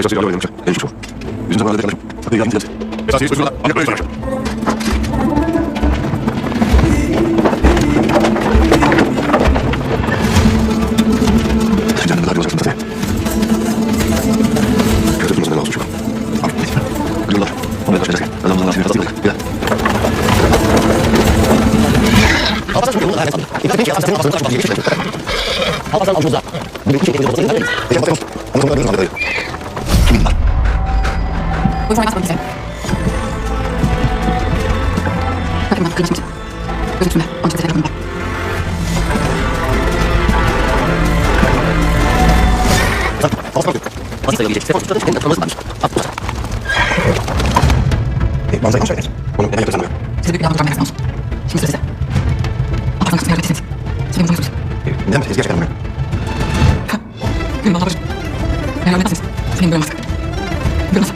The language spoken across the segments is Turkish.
Esas yo mucho. El uso. Es una de las cosas. Esas sí, es una. Aunque puede ser. Ya no la cosa es que es una cosa. Yollar. Ona da şeyler. Adamın nasıl yapacak? Ya. Hafta sonu yollar. İlk bir hafta sonu başlıyor. Hafta sonu alacağız. Bir şey geliyor. Ya bakalım. Onu sonra görürüz. Kimin var? Bu format bakacağım. Bakın bak kırmızı. Gözükme. Onu çok seviyorum bak. Nasıl yapabilecek? Sonuçta da yapılması varmış. Manzara konuşuyor. Onu neden yapıyorsun? Size bir plan programı yazmamız. Şimdi sıra size. Apartman kısmı yardım etseniz. Size bunu konuşuruz. Neden mi? Gerçekten mi? Gülüm Allah'a barış. Eğer öyle nasılsınız? Senin böyle olmazsak. Böyle nasıl?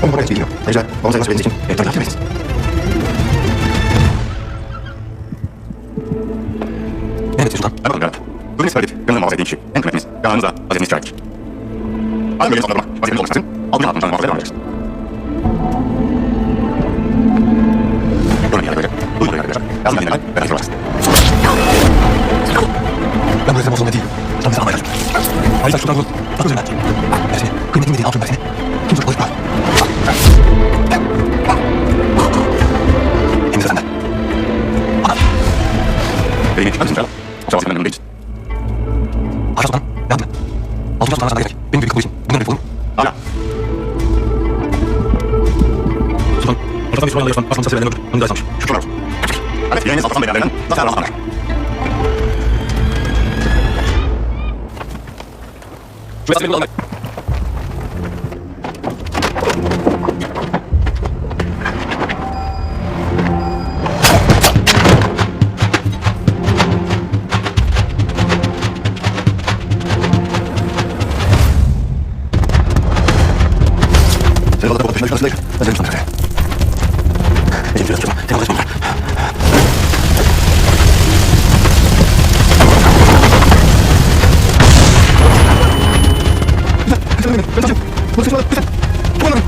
Onu bana bilmiyorum. Ayrıca babam sayın söylediğiniz için tabii yaptırmayız. Evet Sultan. Anladım Berat. Bugün ispat edip gönlüm muhafaza kişi. En kıymetiniz. Kanunuzda aziminiz şahittir. Aynı bölgenin sonlarıma vazifeniz olmak için aldığın hakkınızdan muhafaza devam edeceksin. Buyurun yani böyle. Buyurun yani böyle. Yazın dinlemem. Ben hazır olacaksın. Ben böyle olsun değil. Tam bir almayacağım. Ayrıca Sultan Gül. Bak üzerine. Dersini. Kıymetini bildiğin altın dersini. Kimse konuşma. Hem de senden. Benim için inşallah. Çabası benden önündeyiz. Aşağı Sultan. Ne yaptın? Altın Sultan'a sana gerek. Benim büyük kapı için. Bundan bir olur mu? Hala. Sultan. Ortadan bir sorunla yaşanan başlamışsa sebebinden öldür. Onu da yazmış. Şükürler olsun. Evet, yeğeniz Alparslan Beylerlerinden Zafer Alparslanlar. Şu yasayı kullanmak. Sen orada peşine düşmezsin. Ben seni tutamıyorum. Elim biraz tutma. Tekrar açmam. Ben saçım. Bu saçım. Lütfen. Kullanın.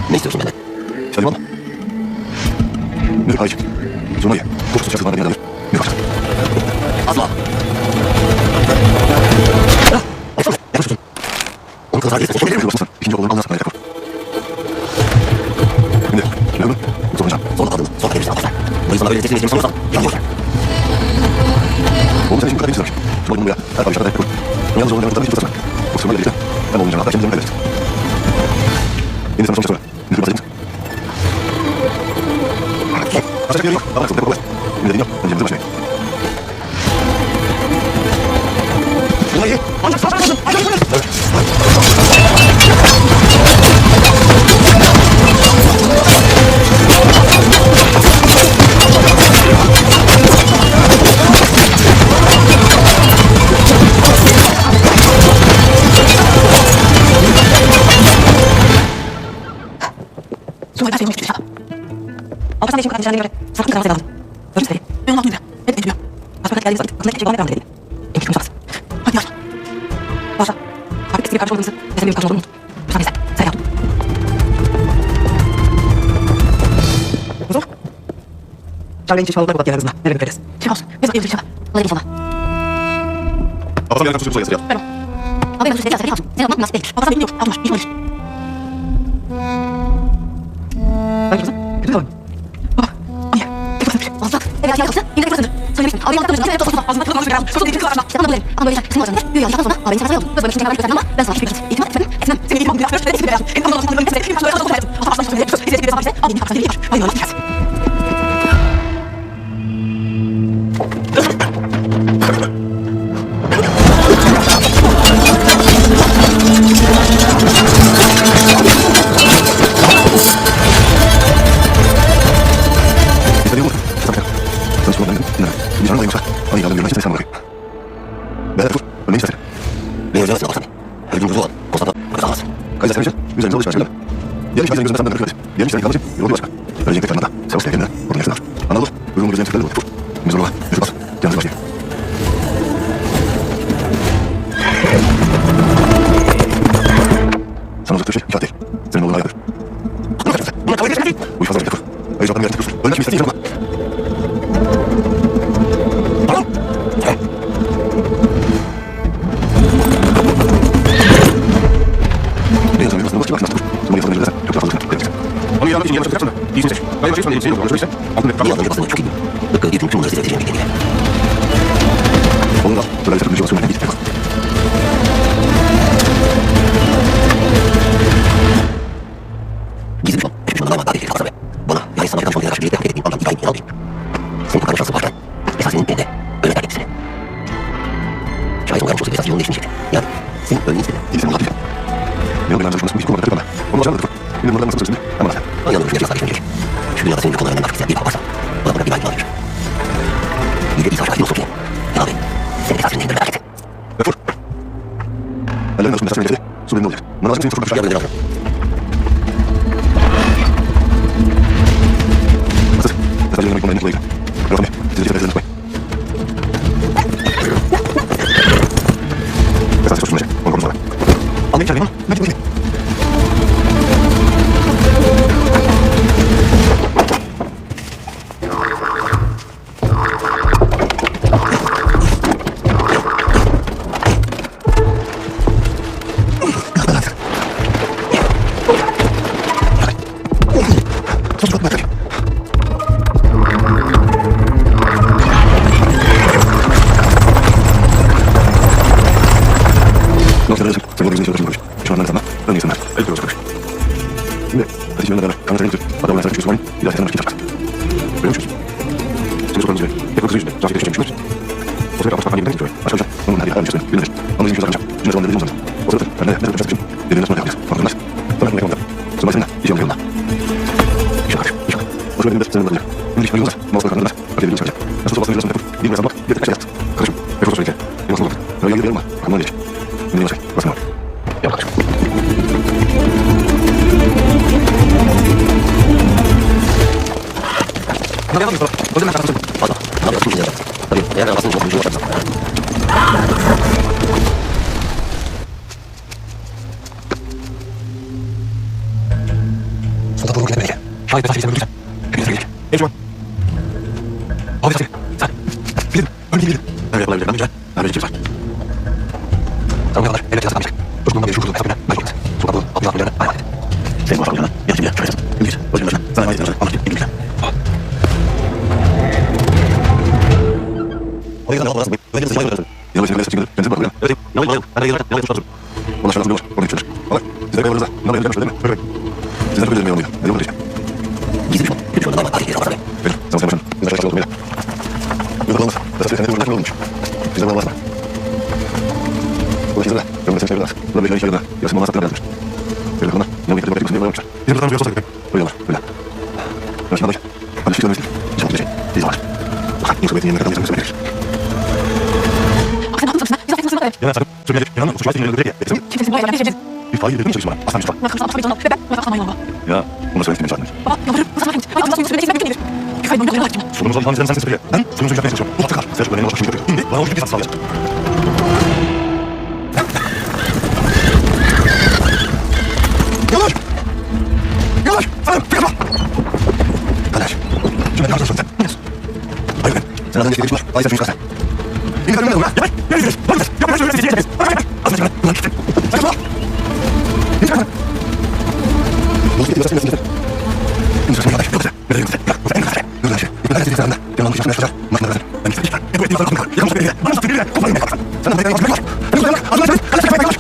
Ne istiyorsun benden? Söyle bana. Ne Ayşe? Zurnayı. Bu kısa çatılmada beni alır. Ne yapacağım? Asla. Yapmışsın. Onu kadar değil. Hoşuma gelir misin? İkinci oğlunu anlarsın. Yapar. Şimdi. Ne yapın? Soracağım. Sonra adını. Sonra gelirsin arkadaşlar. Bu insana böyle teslim edeceğimi sanırsan. Yanılıyorsun. Oğlum sen için bu kadar bilirsin. Şuna bunu buraya. Her parça kadar yapıyorum. Yalnız oğlum yanımda hiç tutasın. Bu kısımda birlikte. Ben olmayacağım. Hatta kendimi kaybedersin. Yeni sana son sonra. Ne yapacağız? Başka bir yer yok. Bana kızım. Yapalım. Şimdi dediğim yok. Öncemize başlayalım. Şunayı. Ancak sağ tarafın. Ancak yukarı. Evet. Sonra her şey olmuş inşallah. Alparslan Bey'in kardeşlerine göre sakın kararı aldım. Görüşürüz dedi. Ben onu aklımda. Evet bilmiyorum. Başbakan geldiğiniz vakit aklına hiçbir şey devam edelim. En küçük şans. Hadi yazma. Başla. Fark etsin. bir kardeş olduğumuzu ve senin bir kardeş olduğumu lütfen neyse. Sen yaptın. Uzun. Charlie'nin için şalıklar bulat genel hızına. Nereye götüreceğiz? Şey olsun. Biz bakıyoruz inşallah. Olay inşallah. Babasam yerden kusur yazıyor. Ben o. Abi ben kusur yazıyor. Yapsın. Sen olmak nasip değildir. Babasam benim yok. Altın var. İş olabilir. Ben kızım. Kötü kalın. Baba. Anne. Tek basınmış. Allah. Evet ya kalsın. Yine tek basındır. Söylemişsin. Abi yaptığımız gibi. Ağzına tıkılmamış bir adam. Sosun değil kızlar. İşte bana böyle. Ama böyle senin varsa. Büyüyor yanlışlar sonra. Abi sana sayıyordum. Böyle şimdi kenara gösterdim ama ben sana hiçbir git. İtimat etmedim. Etmem. Senin itimatın bir yapıyor. Senin itimatın bir yapıyor. Benim anlamda anlamda etmedim. Benim anlamda anlamda etmedim. Aslan söyledi. Söyledi. Söyledi. Söyledi. Abi yapar. Seni yapar. Hayır Allah bilmez. İstediğim olur. Tabii. Tanışma ben. Bir canlı yoksa. Ay yavrum yürümek istesem bakayım. Ben dur. Ölmeyi istedim. Ben hocam sınav bakalım. Her gün kuzu var. Konsantre. Bırakamaz. Kayıt etmeyeceğim. Üzerimize alış başlayalım. Gelmiş bizim gözümüzden senden öpüyoruz. Gelmiş senin kalıcı. Yolu başka. Ölecek tek yanında. Sevos teklerinde. Onun yaşında. Anadolu. Uygun gözlerini tıklarla vurdu. Mizor ola. Yüzü bas. Yalnız başlayalım. Sana uzakta şey. İkat değil. Senin oğlun ayaktır. Buna kabul edilmez. Bu ifade bir kur. Ayrıca adamı yaratık dursun. Ölmek mi istediğin sorma. Tamam. En azından yuvasına bakacak. Nasıl dur? Sonra yasalarını izlesen. Çok daha fazla kırmak. Onu ilanmak için yanlış yapacaksın da. İyisini seç. Hayır başka ismen değil. Senin yolunu altın Bir yandan yapasını çok iyi. Tıpkı eğitim tüm bunları size edeceğim bir deneyim. Onun da. Böyle bir takım bir gidip. Gizli düşman. Hiçbir düşmandan daima daha tehlikeli kalsa ve bana yani sana karşı karşı birlikte hareket ettiğim andan İbrahim yanal değil. Senin kurtarma şansı baştan. Esas senin elinde. Öyle terk etsin. Şayet o yarmış olsa esas yolunu değişmeyecekti. Yani senin ölmeyi istedi. İyisini muhabbet. Ne oldu lan çalışmasını hiç kurmadı bana. Onu başarmadı. Benim buradan nasıl çalıştığını ama sen. Ama yanılmış bir yaşa geçmeyecek. Şu dünyada senin bir konularından bakmak isteyen bir varsa bana burada İbrahim yanal verir. Bir de İsa şahidi olsun ki. Ya abi sen esas senin elinde merak et. Vur. Ellerin arasında mesaj verecekti. Su benim olacak. Bana lazım senin çok konuşacak. Yardım ederim. Nasıl? Mesaj yayınlamak olmayan kolaydı. Rafa Bey, sizi cebellerden tutmayın. Esas çok sunacak. Onu konuşma. Anlayın çağırmayın onu. Ne gidin. Çok merak ettim. Noktalar yazın. Sen organize çalışın konuş. Şu andan sana ön insanlar. El koyuyoruz konuş. Şimdi ateş yönüne beraber kanatlarını götür. Adamlar sana çıkıyorsun var. Bir daha senden başka kim takmaz. Öyle mi düşünüyorsun? Seni sokarım üzere. Yapı kızı yüzünde. Cahil geçeceğim düşünürüz. O sırada kapatmak hangi gidiyor? Aşağı uçak. Onun her bir halim içerisinde. Bilinir. Anlayın yüzü takacağım. Cümle zamanında dediğim zaman. O sırada ben de ne yapacağız için. Dediğinde sonra yapacağız. Anladınız. Sonra bunu yapalım. Sonra seninle iş yolunda. İş yapar. İş yapar. O sırada benim de seninle olacak. Benim işim yolunda. Mouse'la kanalına. Hak edildiğini çıkacak. Nasıl basını veriyorsun yapıp. Bir mesela bak. Bir de kaç yaptı. Kardeşim. Yapı sosyalite. Yapı sosyalite. Öyle geldi benim var. Aklımdan geç. Benim yolacak. Basın var. Yap kardeşim. Ne yapıyorsun Mustafa? O yüzden ben sana söyleyeyim. Fazla. Ne yapıyorsun? Güzel. Tabii. Eğer arabasını çok büyük yaparsan. Solda doğru gitmeye gel. Şahit ve sahibi sen öldürsen. Hepinize gelecek. Ey Cuma. Abi sahibi. Sen. Bilirim. Ölmeyi bilirim. Öyle yapılabilir. Ben önce. Ben öyle kimse var. Tanrı kadar. Evet yazık kalmayacak. Çocukluğumdan beri şu kurduğum hesabına. Belki olmaz. Sokak dolu. Abdülhamid Müller'e emanet et. Senin bu hafta yanına. Şöyle yazın. Ülgüç. Başım başına. Sana emanet edin. Anlaştık. İlgili. Oraya kadar ne yapalım? Böyle bir sıcak böyle. Yanına başına böyle sıçın. Kendisi bak böyle. Evet. Yanayım yanayım. Ben de gelirken. Yanayım şurada. Ona şöyle hazırlıyorlar. Orada yükselir. Alır. Size de yanınızda. Bunlar yanınızda değil mi? Böyle. Sizden böyle yanıyor. Ne yolunda işte. Gizli düşman. Hiçbir düşmandan daima daha tehlikeli kalsa ve Benim. Sen başına. Biz aşağı oldum bile. Yok olmaz. Esas bir sene olmuş. Bizden daha var mı? Bu da sizde. Ben de seni seviyorlar. Bu da bir şey yolunda. Yarısın bana sattılar yazmış. Böyle konuda. Ne getirip bakayım diye yapmışlar. Bizim buradan yoksa sakın. Böyle var. Böyle. Ben şimdi alacağım. Hadi şu görmezsin. İnşallah bir şey. Biz var. Bakın. İnşallah benim yerine kadar yazmışsın gerekir. Akşam yaptın mısın? Biz yaptık mısın? Ya sakın. Söylemeyecek. İnanın. Kusura bakmayın. Öldürek ya. Kesin. Kimsesin bu ayarlar. Biz Bir fail dedim mi çalışma? Aslan bir şey var. Ben kızım asla bir canım. Ve ben asla baba. Ya. Bunu söylemek istemiyorum zaten. Baba yalvarırım. Nasıl bakayım? Ay Allah'ın suyunu söylemek istediğim mümkün Bir kaybım yok. Yalvarırım. Sorunumuz olan hangi sensin söyle. Ben sorunu söyleyecek çalışıyorum. Bu hafta kal. Sen şu bölümüne başka bir şey yapıyor. Şimdi bana o gibi bir satın sağlayacak. Yavaş! Yavaş! Sen yapma! Kardeş, şimdi ne yapıyorsun sen? Hayır, sen az önce gelişmiş. Hayır, sen çıkarsın. Yine de bırak. Yavaş! Yavaş! Yavaş! Yavaş! Yavaş! Yavaş! Az önce ulan gittin. Sen yapma! Yine çıkarsın. Nasıl gidiyorsun? Nasıl gidiyorsun? Yine çıkarsın kardeş. Yoksa, ne de yoksa. Bırak, bu en güzel şey. Yoksa şey. Bir tane seslerinde. Devam edeceğim. Yaşayacağım. Maçına versin. Ben gitsin. Lütfen. Bu ettiğim zaten kalkın. Yakamızda biriyle. Bana tutun biriyle. Kopmayın beni. Sen de buraya yavaş. Yavaş. Yavaş. Az önce. Kardeş, yavaş.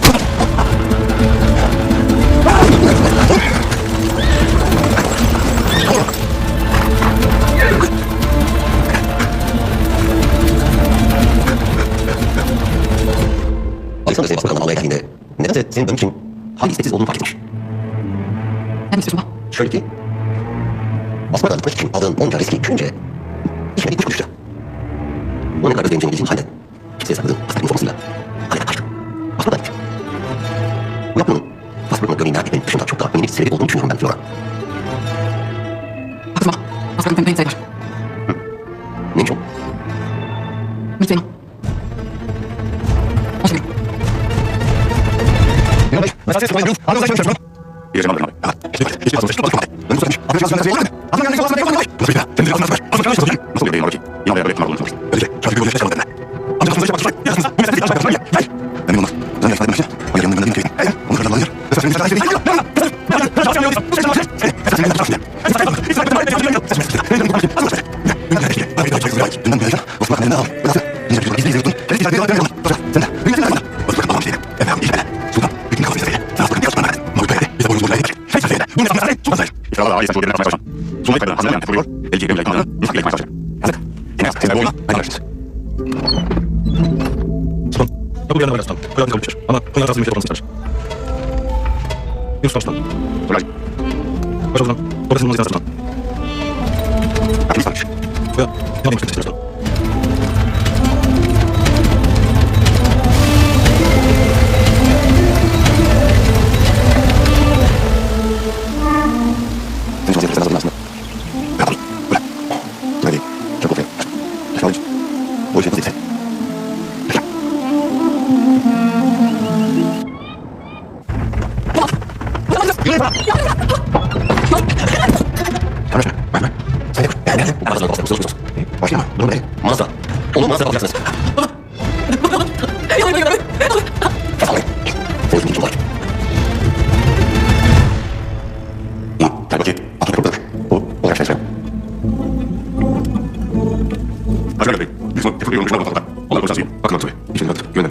Alexander seni Başbakan'dan almaya geldiğinde nedense senin benim için hali isteksiz olduğunu fark etmiş. Ne istiyorsun baba? Şöyle ki, Başbakan'dan gitmek için aldığın onca riski düşünce içime bir kuş düştü. O ne kadar ödeyeceğini bildiğin halde kimseye sakladığın Başbakan'ın sormasıyla halede kaçtım. Başbakan gittim. Bu yapmanın Başbakan'ın göreğini merak etmenin dışında çok daha önemli bir sebebi olduğunu düşünüyorum ben Flora. Haklısın baba. Aslanın benim sayı var. Neymiş o? Ümit benim. Hoş geldin. Yavaş. Mesaj etmeyin. Hadi uzay çalışıyorum. Bir zaman benim abi. Hiç fazla çalıştım. Ben uzamış. Abi şansın nasıl yapmadın? Abi yani nasıl yapmadın? Nasıl bir daha? Sen de nasıl yapmadın? Nasıl yapmadın? Nasıl yapmadın? Nasıl yapmadın? İnan böyle yapmadın. Öyle. Şöyle bir böyle çalışalım benimle. Amca nasıl yapmadın? Yarasınız. Bu meseleyi çalışmak yapmak. Gel. Benim olmaz. Ben de ifade etmek için. O yanımda gönderdim keyfini. Hey. Onu kadar alıyor. Mesela senin mesajı değil. Hayır. Bu yana başlasın. Koyalım kabul etmişler. Ama Konya arasında bir şey yapalım ister. Yunus Karşı'dan. Baş o zaman. Orasının mazisi arasından. Koya. Yanayım işte istersen. Mazda. Onu Mazda alacaksınız. Kafalı. Soyuzun için var. İyi. Gel bakayım. Atın kapıdır. Bu olarak şey söyleyeyim. Başka bir bizim yapılı yolun şuna bakalım. Onlar konuşacağız. Bakın tabii. İçin rahat. Güvenle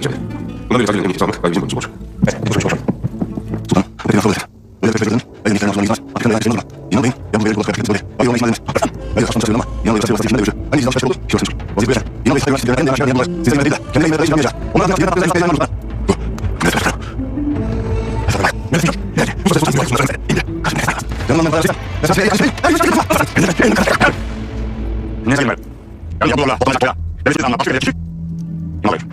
bunlar bir sadece sağlık ve bizim konumuz. Evet. Bu çok çok. Sultan. Peki nasıl olacak? Öyle bir şey dedin. Elimizden nasıl olacak? Afrika'da yani şeyler var. İnanmayın. Ya bu böyle kulak kıyafetiniz böyle. Ay yoluna işmadelim. Böyle saçma saçma ama. İnanmayın. Saçma saçma içinde Hani izah oldu. Şey olsun. Vaziyet böyle. İnanmayın. Sayı üniversitelerin en değerli şeyler yanlar. Sizin değil de. Kendi elimde işlem yapacağız. Onlar da yapacağız. Yapacağız. Yapacağız. Bu. Ne yapacağız? Ne yapacağız? Nerede? Bu saçma saçma saçma saçma. İndi. Kaçın ne yapacağız? Yanından bana yapacağız. Esas şey. Ne sayın ben? Ben yapıyorlar. Otomatik ya. Evet, anlam. Başka bir şey. İnanmayın.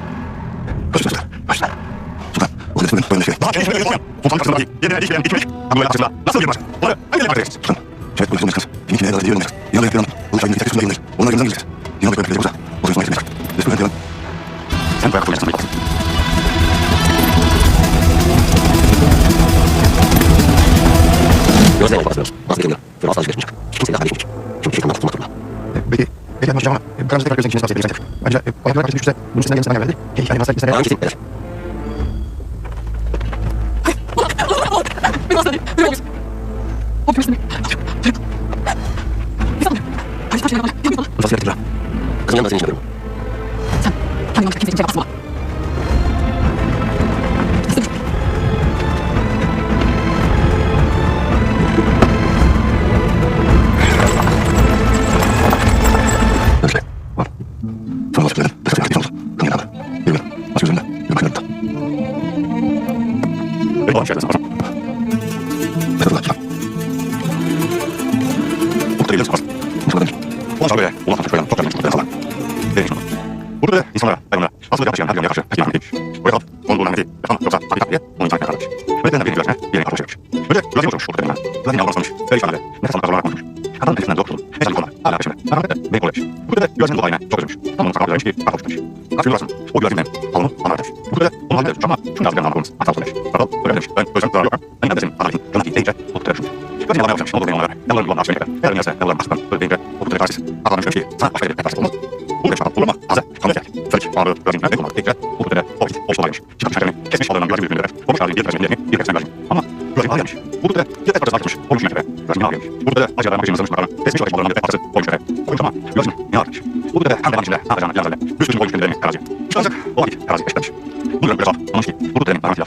Başla. Başla. Sultan. O da böyle böyle şey. Daha genç böyle yapalım. Sultan karşısındaki yeni işleyen içmek. Böyle karşısında nasıl bir başka? Onları hangi yapacağız? Sultan. Şayet polis olmayacağız. Kimin ne kadar diyor olmayacağız. İnanmayın yapıyorum. Bunu çayını tek üstüne gönderir. Onları gönderir gideceğiz. İnanmayın böyle yapacağız. O yüzden gitmeyecek. Resmen devam. Sen bu ayakta olacaksın. Gözlerine bakıyoruz. Nasıl geliyor? Böyle asla geçmiş. Kimse daha geçmiş. Çünkü şeytandan tutulmak durumda. Peki anlaşacağım ama karamızda tekrar gözden içine tavsiye ederiz. Ayrıca o ayaklar karşı düşürse bunun üstünden gelmesi bana geldi. Yani masal istene. Hangisi? Evet. Bir hastane. Bir olmuş. O bir hastane. Hayır, taş yerine bak. Yanmıyor bana. Bu tasvir ettik. Kızın yanında senin için yapıyorum. Sen kendi yanlış kimse için yapamazsın baba. Öyle. Var. Sana nasip edelim. Destek yapacağız. Kın yanında. Yürü. Baş gözünde. Yürü bakın yanında. Ey bana şeyden sana. Destek olacağım. Muhtemelen yapamaz. Muhtemelen demiş. Ulan şöyle. Ulan sana şöyle. Çok yanlış. Ben sana. Benim şunu. Burada böyle insanlara, hayvanlara, aslında yapışan her yanına karşı tepki vermek değilmiş. Buraya kalıp, onun doğrulanması, yapan yoksa tabii diye onu insan kararmış. Öğretmenden birinin güvercine, birinin karşı şeymiş. Böyle güvercin oturmuş, ortada hemen. Güvercin yalvarı sanmış, ve ifade, nefes alıp kazanarak konuşmuş. Kadın nefesinden zor tutuldu, nefes alıp konular, hala peşinde. Merhamet de, beni kolaymış. Bu köyde güvercinin dolayına çok üzülmüş. Tam onu sakal vermiş ki, kakal uçmuş. Kaç gün uğraşsın, o güvercinden halını anlar demiş. Bu köyde onun halinde ama şunu yazdıklarını anlamadığımız hata olsun demiş. Kakal öyle demiş, ben gözden zarar yok. Ben de senin adaletin, yanına enkle och tradition. Jag känner mig också något mer. Jag vill låna avsnitt. Jag vill läsa, jag vill läsa. Jag vill och det är att man ska se så att det är fast. Och det är så att man alltså kan det. För att vara det inte kommer enkle och det är och så längre. Jag kan inte kanske hålla några minuter. Och så är det det är det kan mamma. Jag har ju. Och det är ett sagt och så mycket. Jag har ju. Och det är att jag har maskinen som ska. Det är så att man det fast och så. Och så. Jag och det är han det jag det. Du ska ju inte det här. Så och här är det. Nu är det så. Man ska. Och det är bara att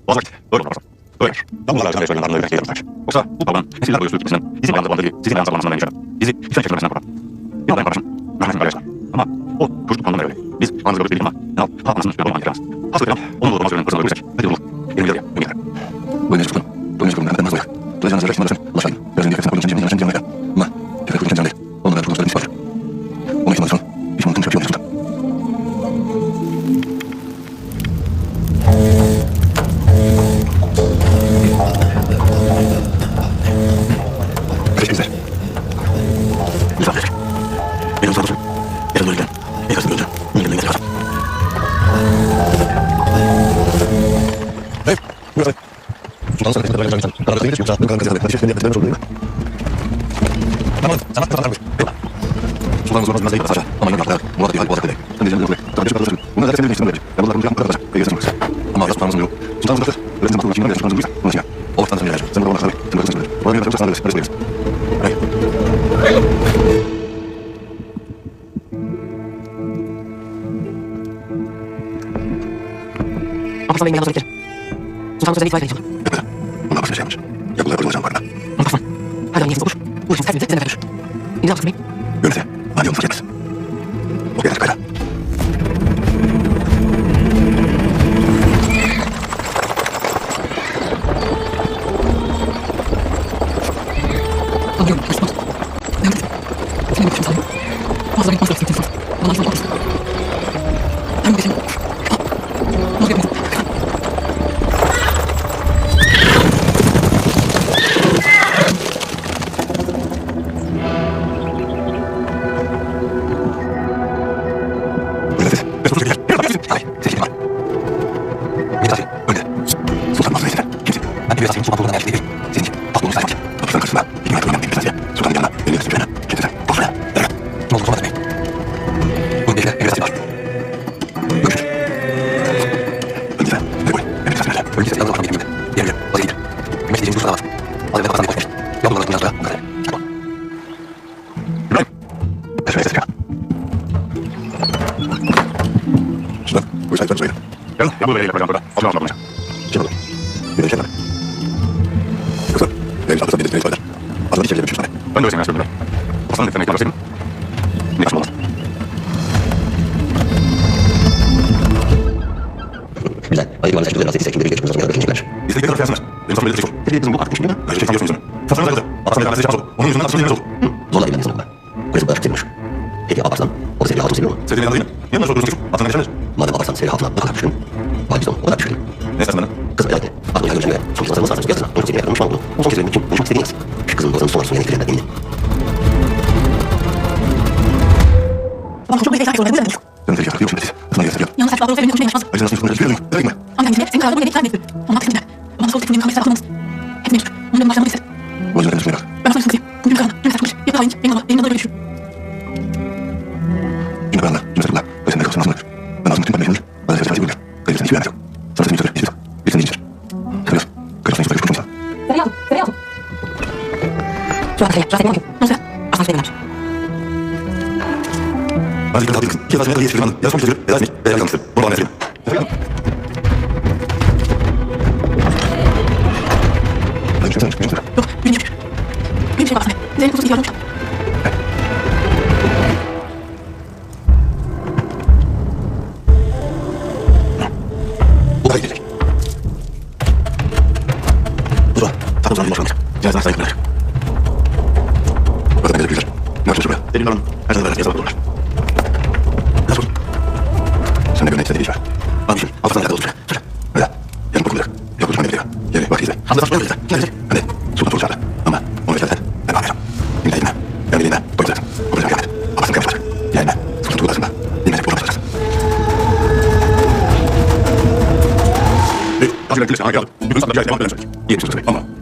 vad sagt? Över. De håller sig med andra överkläder. Och så uppåt. Det ser ut som en i sin andra i sin andra människa. I sin fängelse med snabba. Jag har en person. Jag har en resa. Mamma. Och först på honom. Visst, han ska bli mamma. Ja, han som spelar man. Alltså det. Och då måste vi på så sätt. Det är ju det. Ungefär. Och det är så. Då är det så att man måste. Då är det så att man måste. Vad säger? Jag syns det som jag känner. Ma. Det är så känns det. Och när det kommer så. Och liksom så. Vi får inte köpa.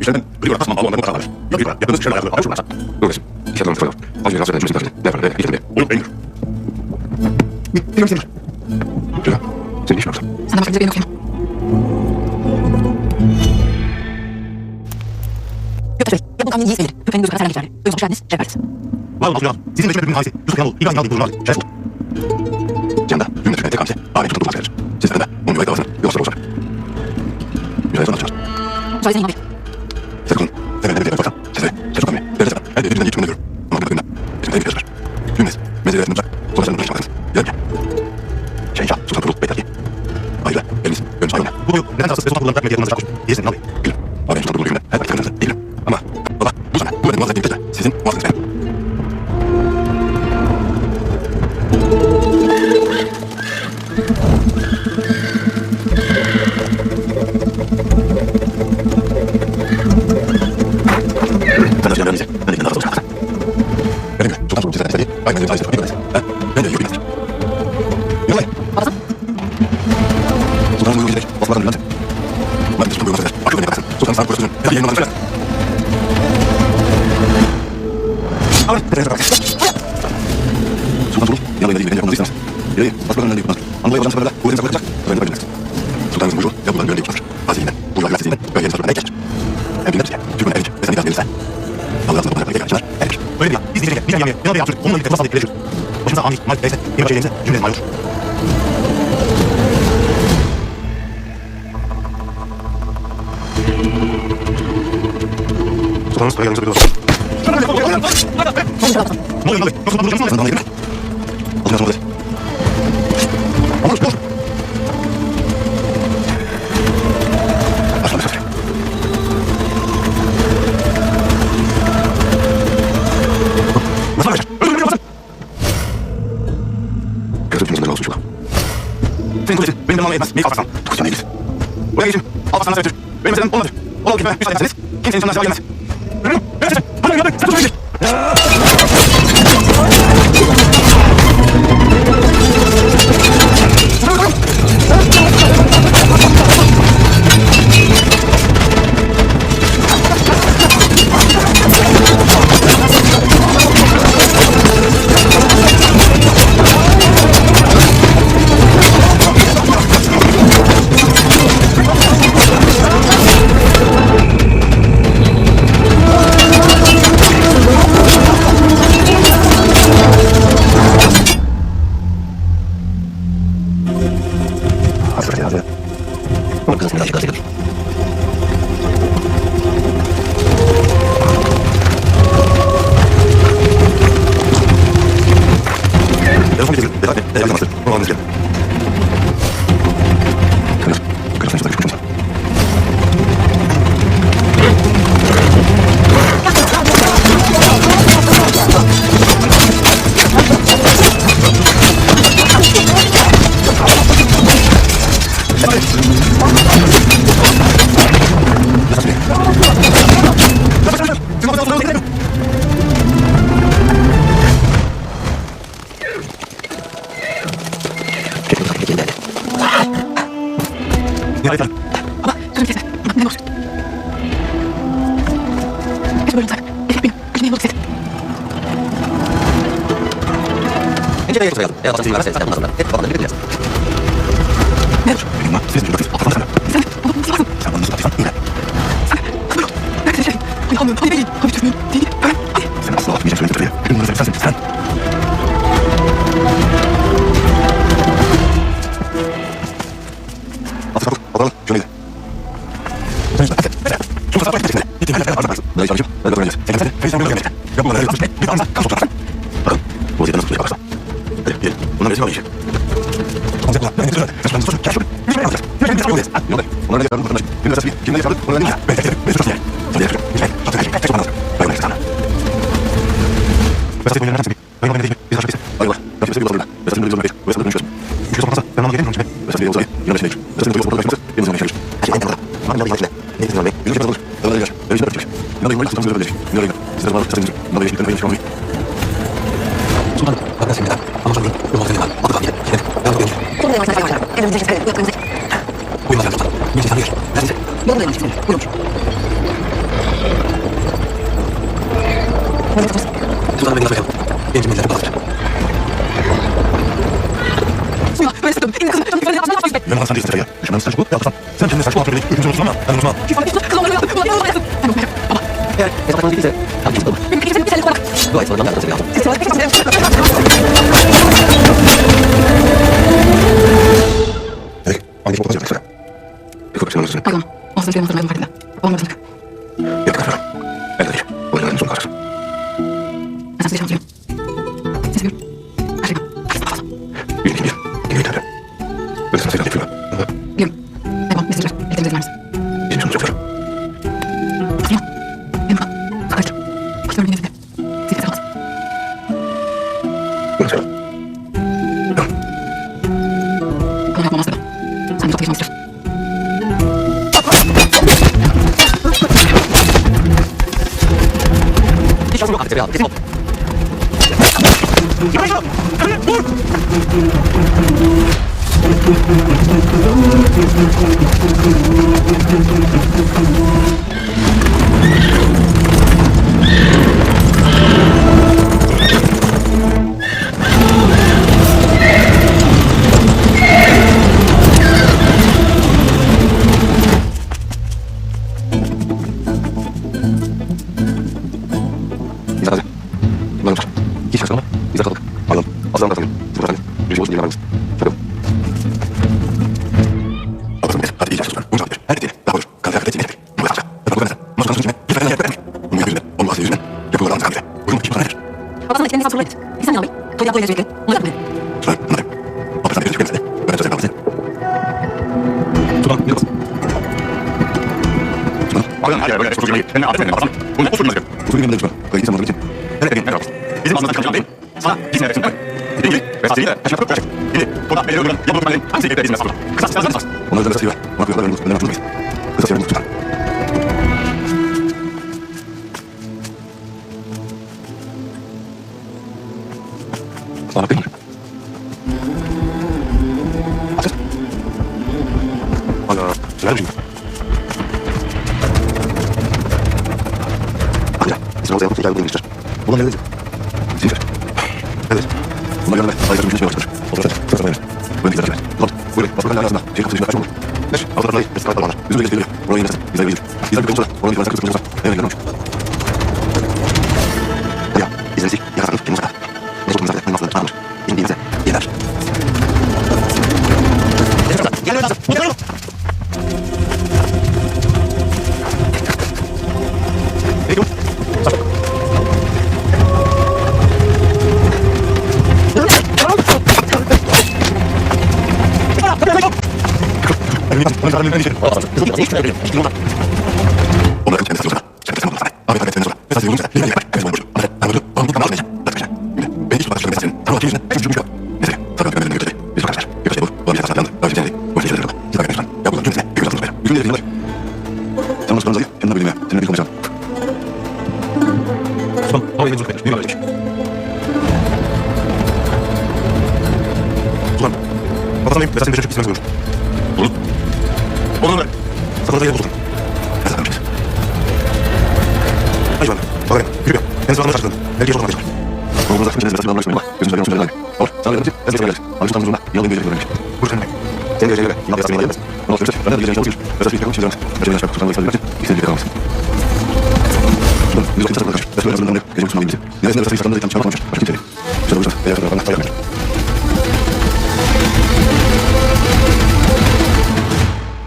şeylerden gri olarak tasman bağlamlarını kurtarlar. Yaptığımız şeyler ayakları alışırlarsa. Dolayısıyla iki adamın tutuyor. Az önce rastlayan çözüm ne yapar? Ne yapar? Onu beğenir. Bir şey Şöyle. Senin işin yoksa. Senden başka bize benim okuyamam. Göktaş Bey, yapım kamyonun iyi sayılır. Köpeğin gözü kadar sergen geçerli. Duymuş hoş geldiniz. Şeref verdiniz. Var olmaz hocam. Sizin meşhur bir hadise. Yusuf Yanal, İbrahim Yanal bir durumlar. Şeref olsun. Cem'de cümle tükene tek hamse. Aile tutup durmaz gelir. Siz de onun güvey davasını bir dostlar olsa. Müzayet sonra açacağız. Müsaade edin İlhan Bey. Siz kalın. Sevenleri bir baksan. Size ses tutamıyor. Devlet zaten. Elde edildiğinden yetkinden görüyorum. Ama bir bakımdan. Bizim en bir yazılır. Cümleniz. Mezeliyetin uzak. Sonra sen uğraşamadınız. Gel gel. Şeyh Sultan Turul Beyterki. Aile. Eliniz. Önce ayrılma. Bu boyu neden tasası Sultan kullanacak medyatlarınızı açmış? Yesin Yanal Bey. Bilin. Abi Sultan Turul hükümde. Her vakit tanınızı değilim. Ama baba bu sana. Bu benim muazzam ettiğim de sizin muazzam benim. Sen de silahlarını izle. Ben de daha fazla uçaklasın. Benim gibi Sultan Turul sizden istediği. Aynen benim sayesinde yapabilirsiniz. Ben de yok bilmezdir. Yanal. Babası. Sultan Turul gidecek. Osmanlı'dan dönülen. Ben de Sultan Turul'u söyler. Akıl beni bakarsın. Sultan Sağ Kurası'nın. Ya da yayınlanan söyler. Alın. Sultan Turul, Yalı'yla ilgili yapmanızı istemez. Yalı'yı, Osmanlı'nın önünde yıkılmaz. Anadolu'ya varan seferlerle kuvvetini saklayacak, sarayını kaybedecek. Sultanımızın buyruğu, Yalı'ların önünde yıkılmıştır. Hazine, Burgaz Üniversitesi'nden ve yeni sarayına geçer. Hem dinler ki, Türk'ün elince ve sen bir daha gelirse. Allah'ın sana bunu yapmayı gerekçeler, erir. Öyle değil. Biz dinleyecek. Bilmem Yanal Bey yaptırdık. Onunla birlikte nasıl aldık? Başımıza Amir, Malik Bey'se, yeni başarılarınızı cümlenin mal olur. Sultanımız saraya yanımıza bir dolaşır. Ne oluyor Yanal Bey? Yoksa bunu Sen bana girme. Alın yazma odası. Olur, dur. Başla mesafir. Nasıl verecek? Özür dilerim basın. Gözüm kimsenin olsun şurada. Senin kuvvetin benim demamı etmez. Neyi kalkarsan. Dokuzdan değiliz. Buraya geçin. Alparslan'a söyletir. Benim meselem olmadı. Onu alıp gitmeye müsaade ederseniz kimsenin canına zarar gelmez. Yürüyün. Benim seçim. Hadi Yanal Bey. Sen tutun bizi. Hazır hazır. Kızın birazcık gazete dur. Telefon getirin. Vedat Bey. Telefon bastır. Onu almanız gerekiyor. Kırıyorsun. Kırıyorsun. Kırıyorsun. Kırıyorsun. Çekin uzak bir yerinde. Yanal Bey. Baba, sözüm kesme. Ne olursun. Keşke böyle olsaydı. Eşek benim. Gücüne yolculuk istedim. Önce Bey'e soralım. Eğer bazen vermezse sen bundan sonra hep babanla birlikte bilirsin. Ne olur. Benim lan. Siz çocuksınız. Aptal sen. Sen baba nasıl varsın? Sen bana nasıl atıyorsan öyle. Sana bırak. Ben seni sevdim. Hadi almıyorum. Hadi vereyim. Hadi tutmuyorum. Değil. Ben. Hadi. Sen asla atmayacaksın öyle bir Benim bunları sensin. Sen. Atı kapı. Alalım. Şöyle. Sen işte. Hadi. Sultan Sağ Kurası'nın. Gittim. Hadi. Arda bıraksın. Ben çalışayım. Ben de öğreneceğiz. Sen de. Feyzden böyle gelmeyecek. Ya bunları yapmış. Bir daha kan sokarsın. Bakın. Bu vaziyette nasıl tutacak bakarsan. Hadi. Gelin. Bunlar resim alacak. Olacak ulan. Ben de söyle. Sen suçu. Gel şuraya. Yürü. Alacağız. Yürü. Yürü. Yürü. Yürü. Onlara ne yapalım? Bakın. Kimle tasfiye? Kimle yaşadık? Onlara ne yapalım? Ben de. Ben suçu. Tabii yapıyorum. Lütfen. Çok teşekkür ederim. Çok anladım. Ben öyle sana. Vesat boyunca nereden ben oynamayı değil mi? Biz aşağı gitsin. Hayır var. Rakip sevgili olabilir. Vesat'ın bir yoluna geçsin. Vesat'ın dönüşüyorsun. Üçüncü sormazsa ben ona gelin mi? Vesat'ın bir yoluna geçsin. Yanına geçsin. Vesat'ın bir yoluna geçsin. Benim zaman yaşamış. Her şey en doğru. Var mı yolda? Ne diyorsun Bey? Yürü olur. Öyle yaşa. Öyle işler yapacak. Yanına yoluna sultan sözü verecek. Yanına yoluna. Sizler bana satın. Yanına geçsin. Yanına geçsin. Sultanım. Bakın seninle daha. Ama sonra yolda seninle daha. Adı kalmayacak. Şimdi. Ben bakıyorum. Sonunda yavaştan sayın başlar. Evimizdeki sayın. Yaptığımızdaki. Uyumaz yani sultanım. Bir şey tanıyor. Neredeyse. Yolunda yavaştan sayın. Buyurmuş. Sultanım beni laf yapalım. Benim millet bu kadar. Suya, böyle sıktım. Elini kızım. Canım ifade yapmasına yapmayız be. Ben sen değilsin ya. Düşmanın saçı bu. Yapsan. Sen kendine saçı bu kontrolü. Ürüncü olsun ama. Ben olsun ama. Kızım onları yaptım. Ulan yoluma yaptım. Ben olmayayım. Baba. Eğer hesaplaşmanız değilse kalbiniz olur. Benim kimsenin bir şeyleri koymak. Dua et sonradan yardım sebebi aldım. Siz sonra pek çok Evet. Hangi çok olacak mesela? Bir kopya olursun. Pardon. Olsun söylemem hatırladım farkında. Babam öldürdük. Yaptık arkadaşlar. Elde değil. O yüzden en son karşı. Ben sana seviyorum. Seni seviyorum. Her şeyden. Herkesten daha fazla. Bir kim bir. Kim bir tane. Böyle sana sevgilim yapıyorlar. Ama Biliyorum. Merhaba. Mesajlar. Birlikte izler misin? benim sonum çok seviyorum. Hatırlıyorum. Benim babam. Arkadaşlar. Başlıyorum yine de. Sevgili kalmaz. Bunu seviyorum. Bunu yapmam aslında. Sen de çok yaşamak istiyorsun. Hiç şansım yok artık sebebi aldım. Kesin ol. İzah hadi. Bunlar olacak. Hiç şaşırma. İzah kaldık. Anladım. Aslan da tanıyorum. Sıfır efendim. Bir şey olsun diye vermemiz. Sakın. Bakalım neyse. Hadi iyice çalışma. Bunu cevap ver. Her dediğine. Daha olur. Kaldı yakıt ettiğine. Bu kadar. Yapı bu kadar. Nasıl kalsın içine? Bir falan yapar. Bunun yüzünden. Onun bahsi yüzünden. Yapılar anı kalbide. Buyurun kim sana nedir? Babasının etkilerini hesap sorular et. İhsan Yanal Bey. Toy yaptığı ile Onu yapma dedi. Şöyle. Bunları. Apı sana bir teşekkür ederim. Ben söyleyeyim abi. Tutan. Bir basın. Tutan. Bakın her yer böyle çocuğu gibi. Kendine adet edin. Bunu ne usulünüz gibi. Usulü bir için. Kayıt zamanı için. Hele edin. Ne yapalım? Bizim ağzımızdan çıkan değil. Sana biz ne versin? Dediğim gibi. Ve saatiyle. Her şey yapıp gerçek. Şimdi burada belli öldüren. Yapılıp öldüren. Hangisi ilgili bizimle sağlık? Kısa sizden nasıl? Onlar üzerinde sayı var. Ona koyuyorlar. Önünden atılmayız. Kısa sayı tutan. Sana bakayım mı? Açız. Ana. Söyler misin? Hadi. İsmail Hoca'ya hikaye bulduğunu geçtir. Ulan ne dedi? Sinir. Evet. Bunlar yanına ayaklarını güneşmeye başlamış. Oturacak. Sırasına dayanır. Böyle bilgiler açılır. Ulan. Buyurun. Basbakanın arasında. Şey kapısı dışında açılmış. Beş. Avrupa Rayı. Mesut Kayıtlar. Yüzünü geçti geliyor. Oraya inersin. Bizler gelir. Bizler bir kayıt sonra. Oranın itibaren sakın sıkıntı olursa. Eve gelmemiş. Ya. İzlenizi. Yakarsanız kendinize kadar. Ne çok müzakere. Benim aslında çağırmış. İndiğinize. Yeter. Gel öyle lazım. Mutlu Peki. Onların kendisi yoluna. Kendisi yoluna. Ahmet Ahmet kendisi yoluna. Esas yoluna. Bir yere. Kendisi yoluna. Ahmet Ahmet yoluna. Ahmet Ahmet yoluna. Ahmet ben hiç başka bir tanrı atayım. Hep çocuğum yok. Neyse. Sakın gömleğini götürdü. Biz arkadaşlar. Bir şey bu. Bu bir tasarlandı. Daha önce bu şeyleri yok. Biz arkadaşlar. Ya bunlar cümle. Bir atılmış bayram. Bir gün var. Sen onu sorunuz kendine bilmeye. Seninle bir konuşalım. Son. Ama yeni uzak bir var. Ulan. Babasanayım. Ve sen bir çok istemez görürsün. Olur. Olur mu? Sakın da yer bulursun. Ne zaman bir şey? Hayır ben. Bakayım. Yürü. Ben sana karşıladım. Belki çok anlayacağım. Oğlum uzak şimdi ben anlaşmayayım ama gözünüzde yanlış söyledim. Olur. Sana dedim ki ben sana geldim. Abi sultanın huzurunda yalan bir görevli. Buyur sen. Sen geleceğe göre. İnan yastığı gelmez. Onu söylese. Ben de geleceğe çalışır. Esas bir takım şeyler. Acaba yaşamak sultanlığı ifade edersin. İkisi de bir kalmasın. Sultan. Biz vakit tasarruf karşı. Esas önemli. Gece sultanlığı bizi. Nihayetinde esas bir sakınlığı tam çağırmamış. Başka kimse değil. Şöyle olursa. Eğer bana paylaşmayacağım.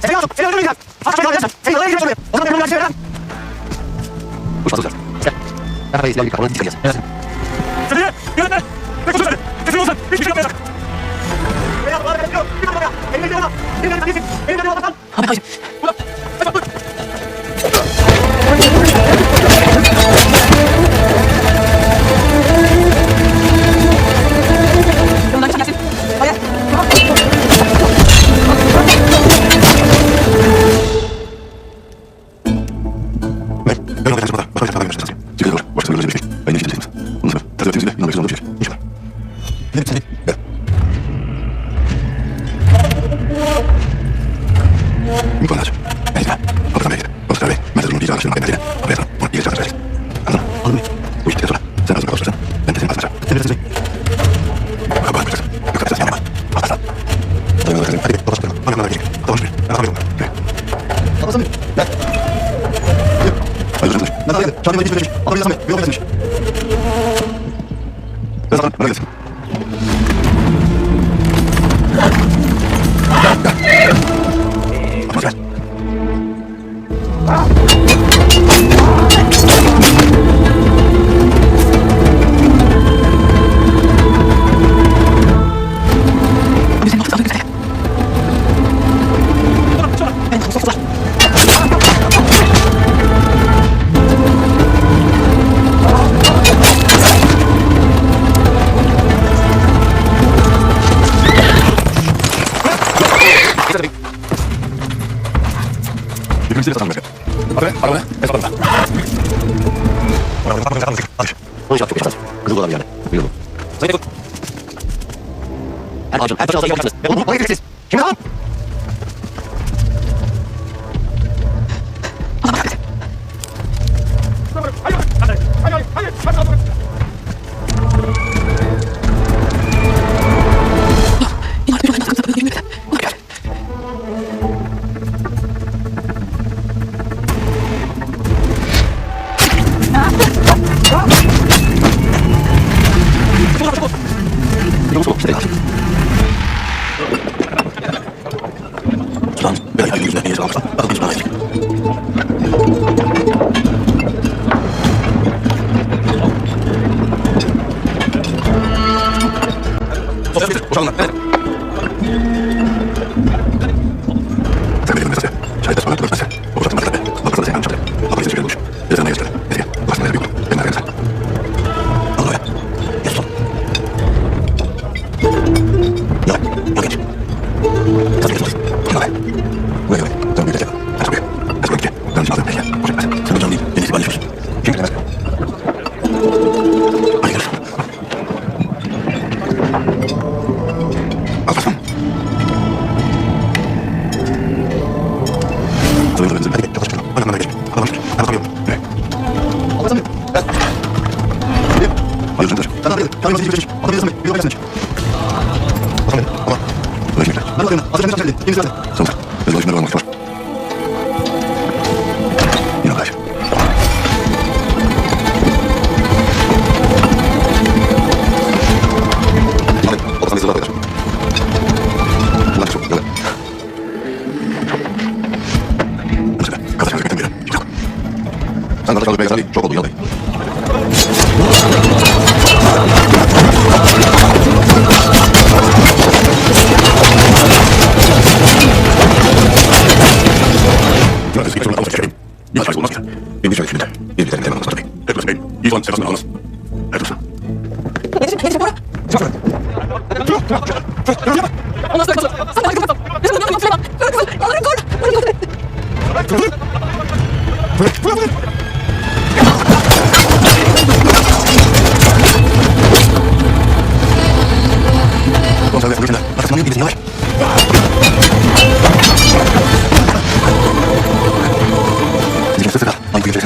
Seni aldım. Seni öldürmeyeceğim. Aşkına öldürmeyeceğim. Seni öldürmeyeceğim şuraya. O zaman benim öldürmeyeceğim. Bu şanslılar. Sen. Merhaba İsmail bir kafanı dikkat edeceğiz. Seni yönetmen. Ne kusur seni? Kesin olsun. Hiçbir şey yapmayacak. Ahmet hayır. Yanından geçen gelsin. Hayır. Ben onu kaçırmadan. Bakın sen başlasın. Çıkıyor. Başka bir gözle bir şey. Aynı şekilde çekmez. Bundan sonra. Tabii ötesiyle. İnanmak zorunda bir şey. İnşallah. Benim seni. Gel. Mikołaj. Almasam mı? Gel. Hayır, arkadaş. Ben daha geldim. Şahane bir geçmiş. Adam bir yazan bir yol geçmiş. Ben zaten bana gelsin. Atmaz gel. Bizim nokta alın güzel. Benim nokta soktular. Birbirimizi satan başka. Araba ne? Es araba. Araba ne? Onun için çok yaşarsın. Kızıl olan bir yerde. Biliyor musun? Sayın Ekut. Her ağacın, her taşı alsa yapacaksınız. Ve onu bana getireceksiniz. Şimdi alın. Allah bırak. İnan bir olayın aslında böyle girmiyor. Onu gör. Biliyor musun? İşte kalsın. Ulan ben ayın yüzüne niye sağlamışlar? Bakın biz bana edecek. Sosyal bir boşalın lan. Sen benim mesele. Şahit de sonra tutulur mesele. O boşaltın markete be. Bakırsa da sen kalmışlar. Bakırsa çıkıyor olmuş. Ezanına göster. Ezgi. Ulaştığında bir konu. Ben merak ederim. Al oraya. Geç son. Yok. Yok geç. Nasıl geç? Kim oraya? Buraya gel. Sen büyük edecek. Ben soruyor. Ben soruyor ki. Ben şimdi aldım. Peki. Boş etmez. Sen hocam değil. En iyisi paylaşıyorsun. Kim bilemez. Hadi görüşürüz. Alparslan. Hadi gel. Yaklaş bakalım. Hadi bana geç. Hadi bana geç. Hadi bakalım. Evet. Alparslan mı? Evet. Hayır Cender. Ben arayalım. Çağırın bizi geçmiş. Adam yazın bir yol gelsin. Alparslan benim. Ama. Böyle şimdi. Ben bakıyorum. Hazır kendisi geldi. Kimse geldi. Sağ ol. Biz başımda olmak var. Yine arkadaş. Ahmet. Alparslan bizi arkadaş. Bunlar çok. Gel. Mesela kazanç gözükmekten biri. Hiç yok. Sen kardeş kaldık belgesel çok oldu yalayı. Biraz eski sorunlar almışlar. Bir çay olmaz ki. Bir çay düşünün de. Bir litre temel olmaz tabii. Evet Bey. İyi son serasını alınız. Evet olsun. Yetişme bora. Çok Ondan sonra kapat. Sen de kapat. Bizim yanına yapma. Alırım gol. Alırım gol. Gonzalo Furuş'un da arkasından yok gidesin yavaş. Sizin sık sık al. Aynı kuyucu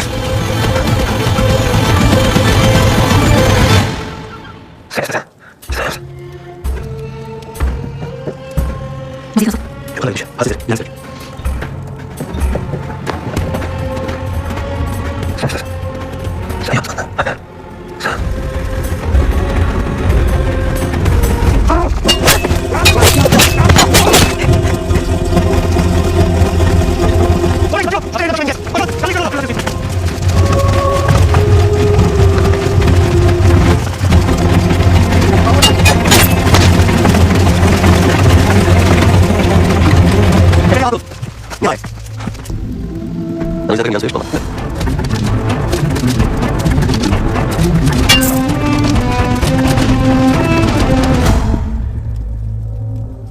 Müzik nasıl? Yakalaymış. Hazır. Yan söyle. Sen yaptın lan. Hadi. Sen. Nihayet. Ben izledim yan söyle bana.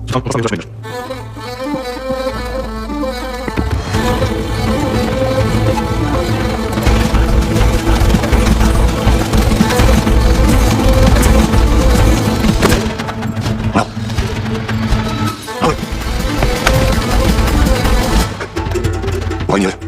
Sultan Sultan Sultan Aynı yere.